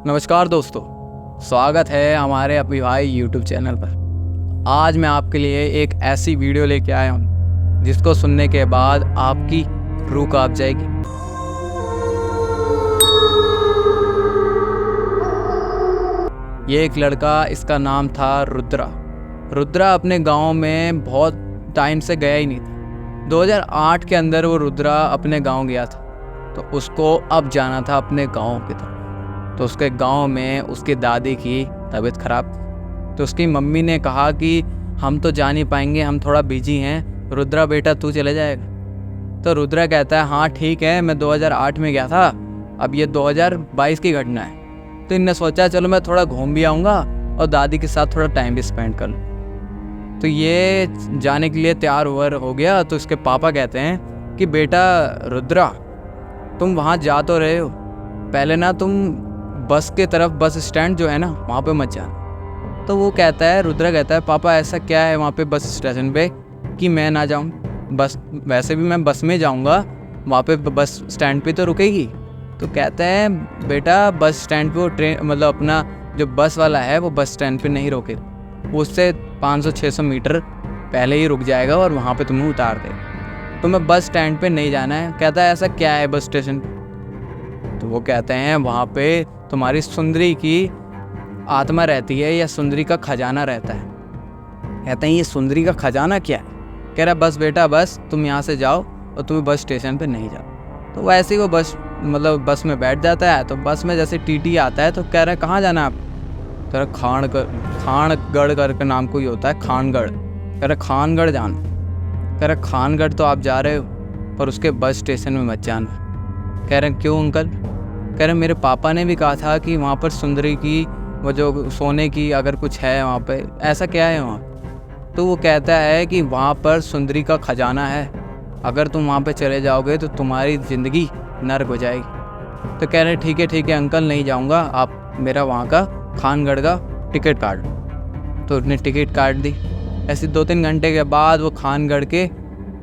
नमस्कार दोस्तों, स्वागत है हमारे अपनी भाई यूट्यूब चैनल पर। आज मैं आपके लिए एक ऐसी वीडियो लेके आया हूँ जिसको सुनने के बाद आपकी रूह कांप जाएगी। ये एक लड़का, इसका नाम था रुद्रा। रुद्रा अपने गांव में बहुत टाइम से गया ही नहीं था। 2008 के अंदर वो रुद्रा अपने गांव गया था, तो उसको अब जाना था अपने गांव की तरफ। तो उसके गांव में उसकी दादी की तबीयत ख़राब थी, तो उसकी मम्मी ने कहा कि हम तो जा नहीं पाएंगे, हम थोड़ा बिजी हैं, रुद्रा बेटा तू चले जाएगा। तो रुद्रा कहता है हाँ ठीक है, मैं 2008 में गया था, अब ये 2022 की घटना है। तो इनने सोचा चलो मैं थोड़ा घूम भी आऊँगा और दादी के साथ थोड़ा टाइम भी स्पेंड कर लूँ। तो ये जाने के लिए तैयार हो गया। तो इसके पापा कहते हैं कि बेटा रुद्रा, तुम वहाँ जा तो रहे हो, पहले ना तुम बस के तरफ, बस स्टैंड जो है ना वहाँ पे मत जाना। तो वो कहता है, रुद्रा कहता है पापा ऐसा क्या है वहाँ पे बस स्टेशन पे कि मैं ना जाऊँ? बस वैसे भी मैं बस में जाऊँगा, वहाँ पे बस स्टैंड पे तो रुकेगी। तो कहता है बेटा बस स्टैंड पे वो ट्रेन, मतलब अपना जो बस वाला है वो बस स्टैंड पे नहीं रोकेगा, वो उससे 500-600 मीटर पहले ही रुक जाएगा और वहाँ पे तुम्हें उतार देगा। तो मैं बस स्टैंड पे नहीं जाना है। कहता है ऐसा क्या है बस स्टेशन पे? तो वो कहते हैं वहाँ पे तुम्हारी सुंदरी की आत्मा रहती है या सुंदरी का खजाना रहता है। कहते हैं ये सुंदरी का खजाना क्या है? कह रहा बस बेटा बस तुम यहाँ से जाओ और तुम्हें बस स्टेशन पे नहीं जाओ। तो वैसे ही वो बस में बैठ जाता है। तो बस में जैसे टीटी आता है तो कह रहा है कहाँ जाना है आप? कह रहा खानगढ़ करके नाम कोई होता है, खानगढ़। कह रहा खानगढ़ जाना। कह रहा खानगढ़ तो आप जा रहे हो पर उसके बस स्टेशन में मत जाना। कह रहे क्यों अंकल? कह रहे मेरे पापा ने भी कहा था कि वहाँ पर सुंदरी की वो जो सोने की अगर कुछ है वहाँ पे, ऐसा क्या है वहाँ? तो वो कहता है कि वहाँ पर सुंदरी का खजाना है, अगर तुम वहाँ पे चले जाओगे तो तुम्हारी ज़िंदगी नर्क हो जाएगी। तो कह रहे ठीक है अंकल नहीं जाऊँगा, आप मेरा वहाँ का खानगढ़ का टिकट काट दो। तो उसने टिकट काट दी। ऐसे 2-3 घंटे के बाद वो खानगढ़ के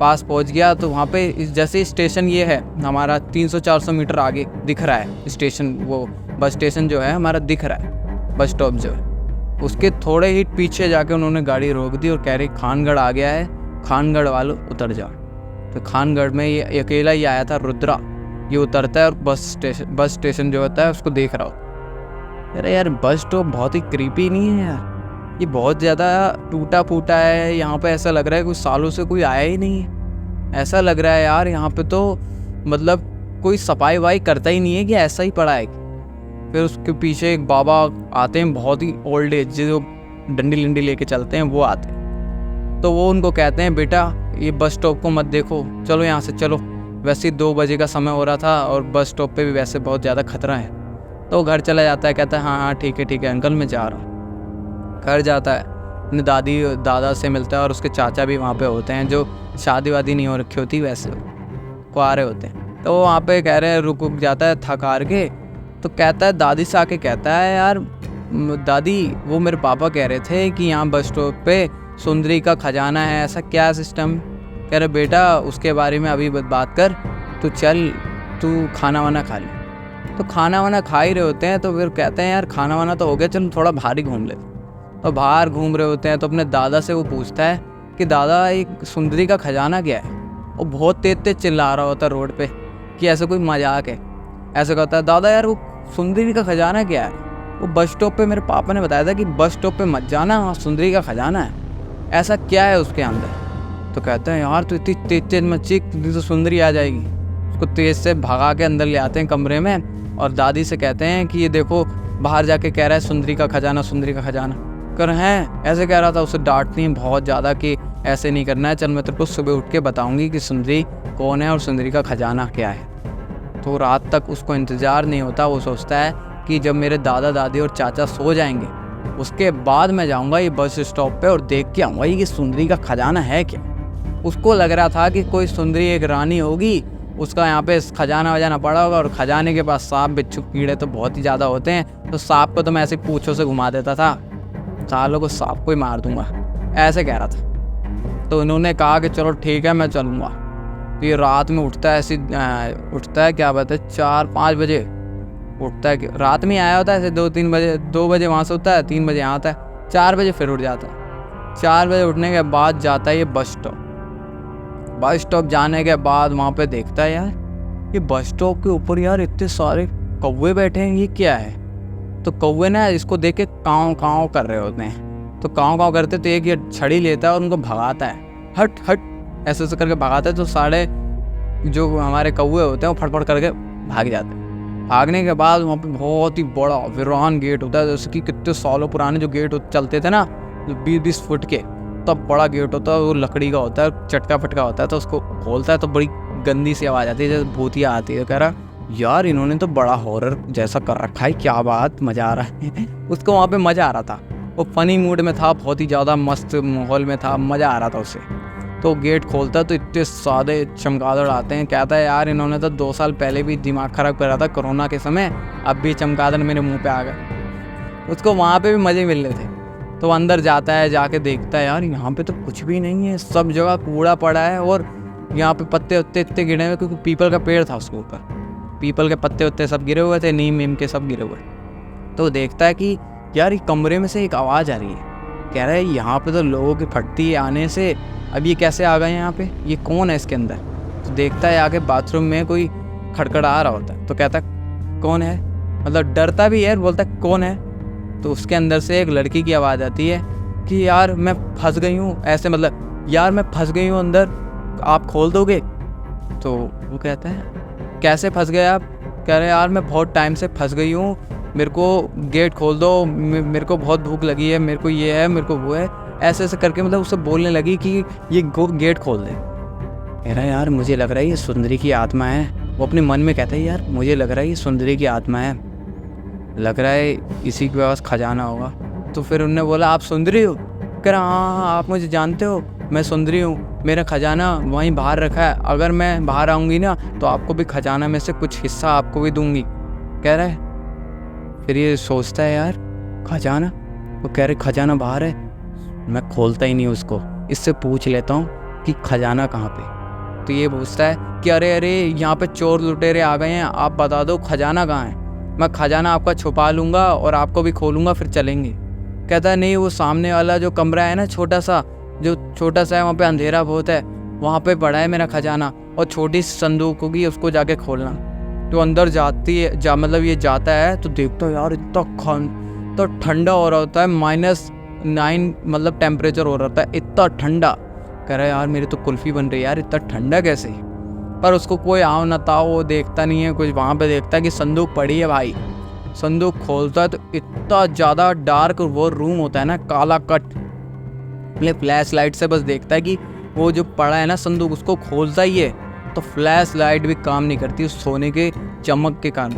पास पहुंच गया। तो वहाँ पे जैसे स्टेशन ये है हमारा 300-400 मीटर आगे दिख रहा है स्टेशन, वो बस स्टेशन जो है हमारा दिख रहा है, बस स्टॉप जो है उसके थोड़े ही पीछे जाके उन्होंने गाड़ी रोक दी और कह रही खानगढ़ आ गया है, खानगढ़ वालों उतर जाओ। तो खानगढ़ में ये अकेला ही आया था रुद्रा। ये उतरता है और बस स्टेशन जो होता है उसको देख रहा हो। अरे यार बस स्टॉप बहुत ही क्रीपी नहीं है यार, ये बहुत ज़्यादा टूटा फूटा है। यहाँ पे ऐसा लग रहा है कुछ सालों से कोई आया ही नहीं है। ऐसा लग रहा है यार यहाँ पे तो मतलब कोई सफाई वफाई करता ही नहीं है कि ऐसा ही पड़ा है। फिर उसके पीछे एक बाबा आते हैं, बहुत ही ओल्ड एज, जो डंडी लंडी लेके चलते हैं, वो आते हैं। तो वो उनको कहते हैं बेटा ये बस स्टॉप को मत देखो, चलो यहाँ से चलो। वैसे ही 2 बजे का समय हो रहा था और बस स्टॉप पे भी वैसे बहुत ज़्यादा खतरा है। तो घर चला जाता है, कहता है हाँ ठीक है अंकल मैं जा रहा हूँ। घर जाता है, अपने दादा से मिलता है और उसके चाचा भी वहाँ पे होते हैं, जो शादी वादी नहीं हो रखी होती, वैसे कुआरे होते हैं। तो वो वहाँ पे कह रहे हैं रुक जाता है थक हार के। तो कहता है दादी से आके कहता है यार दादी वो मेरे पापा कह रहे थे कि यहाँ बस स्टॉप पे सुंदरी का खजाना है, ऐसा क्या सिस्टम? कह रहे बेटा उसके बारे में अभी बात कर, तू चल तू खाना वाना खा ले। तो खाना वाना खा ही रहे होते हैं। तो फिर कहते हैं यार खाना वाना तो हो गया, चलो थोड़ा बाहर ही घूम ले। तो बाहर घूम रहे होते हैं तो अपने दादा से वो पूछता है कि दादा एक सुंदरी का खजाना क्या है? वो बहुत तेज चिल्ला रहा होता है रोड पे कि ऐसा कोई मजाक है। ऐसा कहता है दादा यार वो सुंदरी का खजाना क्या है? वो बस स्टॉप पे मेरे पापा ने बताया था कि बस स्टॉप पे मत जाना, सुंदरी का खजाना है, ऐसा क्या है उसके अंदर? तो कहते हैं यार तो इतनी तेज मत चीख, तो सुंदरी आ जाएगी। उसको तेज से भगा के अंदर ले आते हैं कमरे में और दादी से कहते हैं कि ये देखो बाहर जाके कह रहा है सुंदरी का खजाना। कर हैं ऐसे कह रहा था। उसे डांटती हैं बहुत ज़्यादा कि ऐसे नहीं करना है, चल मैं तेरे को सुबह उठ के बताऊंगी कि सुंदरी कौन है और सुंदरी का खजाना क्या है। तो रात तक उसको इंतज़ार नहीं होता। वो सोचता है कि जब मेरे दादा दादी और चाचा सो जाएंगे उसके बाद मैं जाऊंगा ये बस स्टॉप पे और देख के आऊँगा ये सुंदरी का खजाना है क्या। उसको लग रहा था कि कोई सुंदरी एक रानी होगी, उसका यहाँ पे खजाना वजाना पड़ा होगा और खजाने के पास सांप बिच्छू कीड़े तो बहुत ही ज़्यादा होते हैं, तो सांप को तो मैं ऐसे पूँछों से घुमा देता था, सालों को सांप को ही मार दूंगा, ऐसे कह रहा था। तो उन्होंने कहा कि चलो ठीक है मैं चलूँगा। तो ये रात में उठता है, क्या बात है 4-5 बजे उठता है कि रात में आया होता है ऐसे 2-3 बजे, 2 बजे वहाँ से उठता है, 3 बजे यहाँ आता है, 4 बजे फिर उठ जाता है। 4 बजे उठने के बाद जाता है ये बस स्टॉप। बस स्टॉप जाने के बाद वहाँ पे देखता है यार ये बस स्टॉप के ऊपर यार इतने सारे कौवे बैठे हैं, ये क्या है। तो कौवे ना इसको देख के काँव काँव कर रहे होते हैं। तो काँव काँव करते तो एक ये छड़ी लेता है और उनको भगाता है, हट हट ऐसे ऐसे करके भगाता है। तो सारे जो हमारे कौवे होते हैं वो फटफट करके भाग जाते हैं। भागने के बाद वहाँ पे बहुत ही बड़ा वीरान गेट होता है, जैसे कि कितने सालों पुराने जो गेट चलते थे ना, जो 20-20 फुट के, तब बड़ा गेट होता है, वो लकड़ी का होता है, चटका फटका होता है। तो उसको खोलता है तो बड़ी गंदी सी आवाज़ आती है, जैसे भूतिया आती है। कह रहा यार इन्होंने तो बड़ा हॉरर जैसा कर रखा है, क्या बात, मज़ा आ रहा है। उसको वहाँ पे मज़ा आ रहा था, वो फनी मूड में था, बहुत ही ज़्यादा मस्त माहौल में था, मज़ा आ रहा था उसे। तो गेट खोलता तो इतने सादे चमगादड़ आते हैं। कहता है यार इन्होंने तो 2 साल पहले भी दिमाग ख़राब करा था कोरोना के समय, अब भी चमगादड़ मेरे मुंह पे आ गए। उसको वहाँ पे भी मज़े मिल रहे थे। तो अंदर जाता है, जाके देखता है यार यहाँ पे तो कुछ भी नहीं है, सब जगह कूड़ा पड़ा है और यहाँ पे पत्ते उत्ते इतने गिरे हुए, क्योंकि पीपल का पेड़ था उसके ऊपर, पीपल के पत्ते उत्ते सब गिरे हुए थे, नीम वीम के सब गिरे हुए। तो देखता है कि यार ये कमरे में से एक आवाज़ आ रही है। कह रहा है यहाँ पे तो लोगों की फटती है आने से, अब ये कैसे आ गए यहाँ पे, ये कौन है इसके अंदर। तो देखता है आगे बाथरूम में कोई खड़खड़ा रहा होता है। तो कहता है कौन है, मतलब डरता भी है, बोलता है कौन है। तो उसके अंदर से एक लड़की की आवाज़ आती है कि यार मैं फंस गई हूँ, ऐसे मतलब यार मैं फंस गई हूँ अंदर, आप खोल दोगे। तो वो कहता है कैसे फंस गए आप। कह रहे यार मैं बहुत टाइम से फंस गई हूँ, मेरे को गेट खोल दो, मेरे को बहुत भूख लगी है, मेरे को ये है, मेरे को वो है, ऐसे ऐसे करके मतलब उससे बोलने लगी कि ये गेट खोल दे। कह रहा है यार मुझे लग रहा है ये सुंदरी की आत्मा है। वो अपने मन में कहता है यार मुझे लग रहा है ये सुंदरी की आत्मा है, लग रहा है इसी के पास खजाना होगा। तो फिर उनने बोला आप सुंदरी हो। कह रहा हाँ आप मुझे जानते हो, मैं सुंदरी हूँ, मेरा खजाना वहीं बाहर रखा है, अगर मैं बाहर आऊँगी ना तो आपको भी खजाना में से कुछ हिस्सा आपको भी दूंगी। कह रहा है फिर ये सोचता है यार खजाना, वो कह रहे खजाना बाहर है, मैं खोलता ही नहीं उसको, इससे पूछ लेता हूँ कि खजाना कहाँ पे। तो ये पूछता है कि अरे अरे यहाँ पे चोर लुटेरे आ गए हैं, आप बता दो खजाना कहाँ है, मैं खजाना आपका छुपा लूँगा और आपको भी खोलूँगा, फिर चलेंगे। कहता है नहीं वो सामने वाला जो कमरा है ना छोटा सा, जो छोटा सा है वहाँ पे अंधेरा बहुत है, वहाँ पे पड़ा है मेरा खजाना और छोटी सी संदूक होगी, उसको जाके खोलना। तो अंदर जाती है मतलब ये जाता है तो देखता है यार इतना तो ठंडा हो रहा होता है, -9 मतलब टेम्परेचर हो रहा था, इतना ठंडा। कह रहा है यार मेरी तो कुल्फ़ी बन रही है यार, इतना ठंडा कैसे। पर उसको कोई आओ ना था, वो देखता नहीं है कुछ। वहाँ पे देखता है कि संदूक पड़ी है भाई, संदूक खोलता है तो इतना ज़्यादा डार्क वो रूम होता है ना, काला कट। मतलब फ्लैश लाइट से बस देखता है कि वो जो पड़ा है ना संदूक, उसको खोलता ही है तो फ्लैश लाइट भी काम नहीं करती उस सोने के चमक के कारण।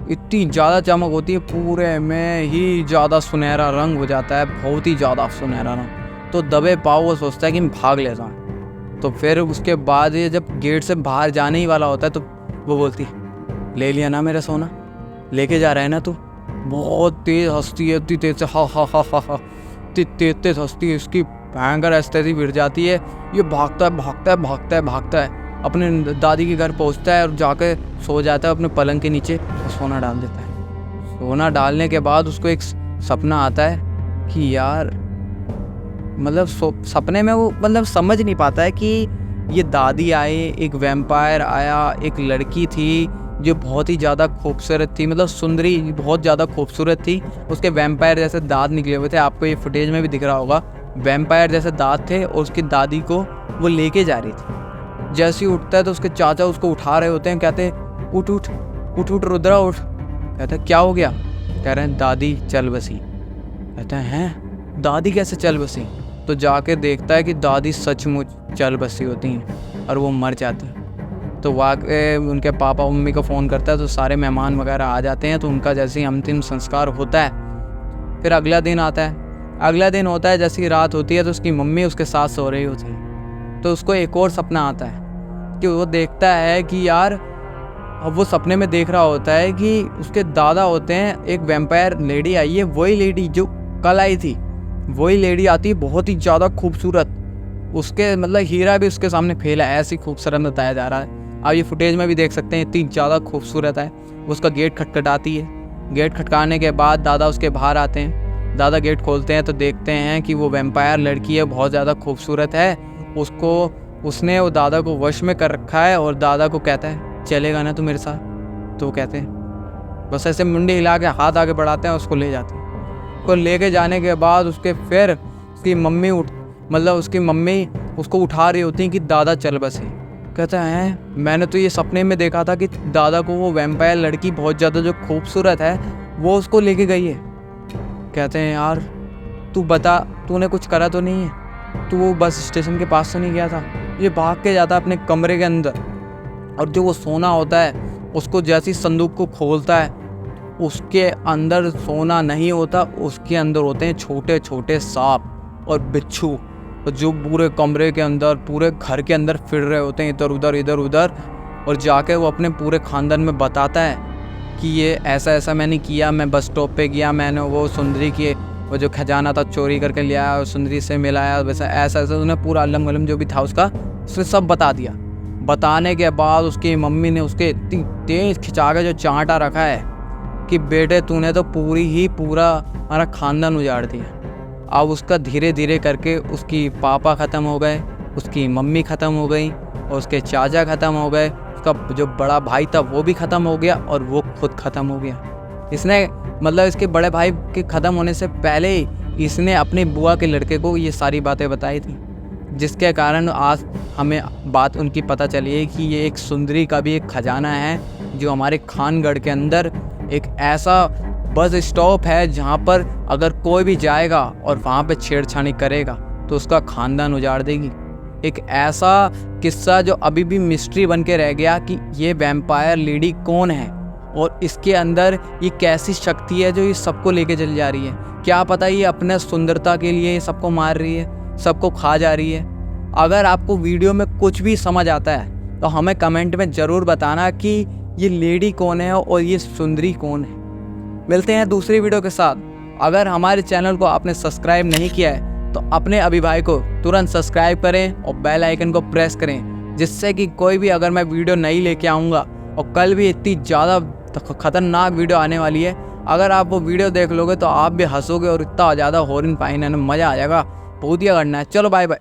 इतनी ज़्यादा चमक होती है, पूरे में ही ज़्यादा सुनहरा रंग हो जाता है, बहुत ही ज़्यादा सुनहरा रंग। तो दबे पाओ वो सोचता है कि मैं भाग लेता हूँ। तो फिर उसके बाद ये जब गेट से बाहर जाने ही वाला होता है तो वो बोलती है ले लिया ना मेरा सोना, लेके जा रहा है ना तू। बहुत तेज़ हंसती है, इतनी तेज़ से हा हा हा हा हा, इतनी तेज़ हंसती है, इसकी भयंकर एस्थेटिक भिड़ जाती है। ये भागता है भागता है भागता है भागता है, अपने दादी के घर पहुंचता है और जाके सो जाता है अपने पलंग के नीचे और सोना डाल देता है। सोना डालने के बाद उसको एक सपना आता है कि यार मतलब सपने में वो मतलब समझ नहीं पाता है कि ये दादी आए, एक वैम्पायर आया, एक लड़की थी जो बहुत ही ज़्यादा खूबसूरत थी, मतलब सुंदरी बहुत ज़्यादा खूबसूरत थी, उसके वैम्पायर जैसे दांत निकले हुए थे, आपको ये फुटेज में भी दिख रहा होगा, वैम्पायर जैसे दांत थे, और उसकी दादी को वो लेके जा रही थी। जैसे ही उठता है तो उसके चाचा उसको उठा रहे होते हैं, कहते हैं उठ उठ उठ उठ रुद्रा उठ। कहता है क्या हो गया। कह रहे हैं दादी चल बसी। कहते हैं दादी कैसे चल बसी। तो जाके देखता है कि दादी सचमुच चल बसी होती हैं और वो मर जाती हैं। तो वाकई उनके पापा मम्मी को फ़ोन करता है तो सारे मेहमान वगैरह आ जाते हैं। तो उनका जैसे ही अंतिम संस्कार होता है, फिर अगला दिन आता है। अगला दिन होता है, जैसी रात होती है तो उसकी मम्मी उसके साथ सो रही होती है। तो उसको एक और सपना आता है कि वो देखता है कि यार, अब वो सपने में देख रहा होता है कि उसके दादा होते हैं, एक वैम्पायर लेडी आई है, वही लेडी जो कल आई थी, वही लेडी आती है बहुत ही ज़्यादा खूबसूरत, उसके मतलब हीरा भी उसके सामने फेला है, ऐसी खूबसूरत बताया जा रहा है। आप ये फुटेज में भी देख सकते हैं, इतनी ज़्यादा खूबसूरत है। उसका गेट खटखटाती है। गेट खटकाने के बाद दादा उसके बाहर आते हैं। दादा गेट खोलते हैं तो देखते हैं कि वो वैम्पायर लड़की है, बहुत ज़्यादा खूबसूरत है। उसने वो दादा को वश में कर रखा है और दादा को कहता है चलेगा ना तू मेरे साथ। तो वो कहते हैं बस ऐसे मुंडी हिला के हाथ आगे बढ़ाते हैं, उसको ले जाते हैं। उसको लेके जाने के बाद उसके फिर उसकी मम्मी उसको उठा रही होती है कि दादा चल बसे। कहता है मैंने तो ये सपने में देखा था कि दादा को वो वैम्पायर लड़की बहुत ज़्यादा जो खूबसूरत है वो उसको लेके गई है। कहते हैं यार तू बता तूने कुछ करा तो नहीं है, तू वो बस स्टेशन के पास तो नहीं गया था। ये भाग के जाता है अपने कमरे के अंदर और जो वो सोना होता है उसको जैसी संदूक को खोलता है उसके अंदर सोना नहीं होता, उसके अंदर होते हैं छोटे छोटे सांप और बिच्छू जो पूरे कमरे के अंदर पूरे घर के अंदर फिर रहे होते हैं इधर उधर। और जाके वो अपने पूरे ख़ानदान में बताता है कि ये ऐसा मैंने किया, मैं बस स्टॉप पे गया, मैंने वो सुंदरी की वो जो खजाना था चोरी करके ले आया और सुंदरी से मिलाया, वैसा ऐसा उन्हें पूरा अल्लम गलम जो भी था उसका उसने सब बता दिया। बताने के बाद उसकी मम्मी ने उसके इतनी तेज़ खिंचा के जो चांटा रखा है कि बेटे तूने तो पूरा हमारा ख़ानदान उजाड़ दिया। अब उसका धीरे धीरे करके उसकी पापा ख़त्म हो गए, उसकी मम्मी ख़त्म हो गई और उसके चाचा ख़त्म हो गए, उसका जो बड़ा भाई था वो भी ख़त्म हो गया और वो खुद ख़त्म हो गया। इसने इसके बड़े भाई के ख़त्म होने से पहले ही इसने अपनी बुआ के लड़के को ये सारी बातें बताई थी, जिसके कारण आज हमें बात उनकी पता चली है कि ये एक सुंदरी का भी एक खजाना है जो हमारे खानगढ़ के अंदर एक ऐसा बस स्टॉप है जहाँ पर अगर कोई भी जाएगा और वहाँ पे छेड़छाड़ी करेगा तो उसका ख़ानदान उजाड़ देगी। एक ऐसा किस्सा जो अभी भी मिस्ट्री बन के रह गया कि ये वैम्पायर लेडी कौन है और इसके अंदर ये कैसी शक्ति है जो ये सबको लेके चली जा रही है। क्या पता ये अपने सुंदरता के लिए ये सबको मार रही है, सबको खा जा रही है। अगर आपको वीडियो में कुछ भी समझ आता है तो हमें कमेंट में ज़रूर बताना कि ये लेडी कौन है और ये सुंदरी कौन है। मिलते हैं दूसरी वीडियो के साथ। अगर हमारे चैनल को आपने सब्सक्राइब नहीं किया है तो अपने अभिभाई को तुरंत सब्सक्राइब करें और बेल आइकन को प्रेस करें, जिससे कि कोई भी अगर मैं वीडियो नहीं लेके आऊँगा और कल भी इतनी ज़्यादा ख़तरनाक वीडियो आने वाली है, अगर आप वो वीडियो देख लोगे तो आप भी हंसोगे और इतना ज़्यादा हॉर्न पाइन मज़ा आ जाएगा, बहुत ही करना है। चलो बाय बाय।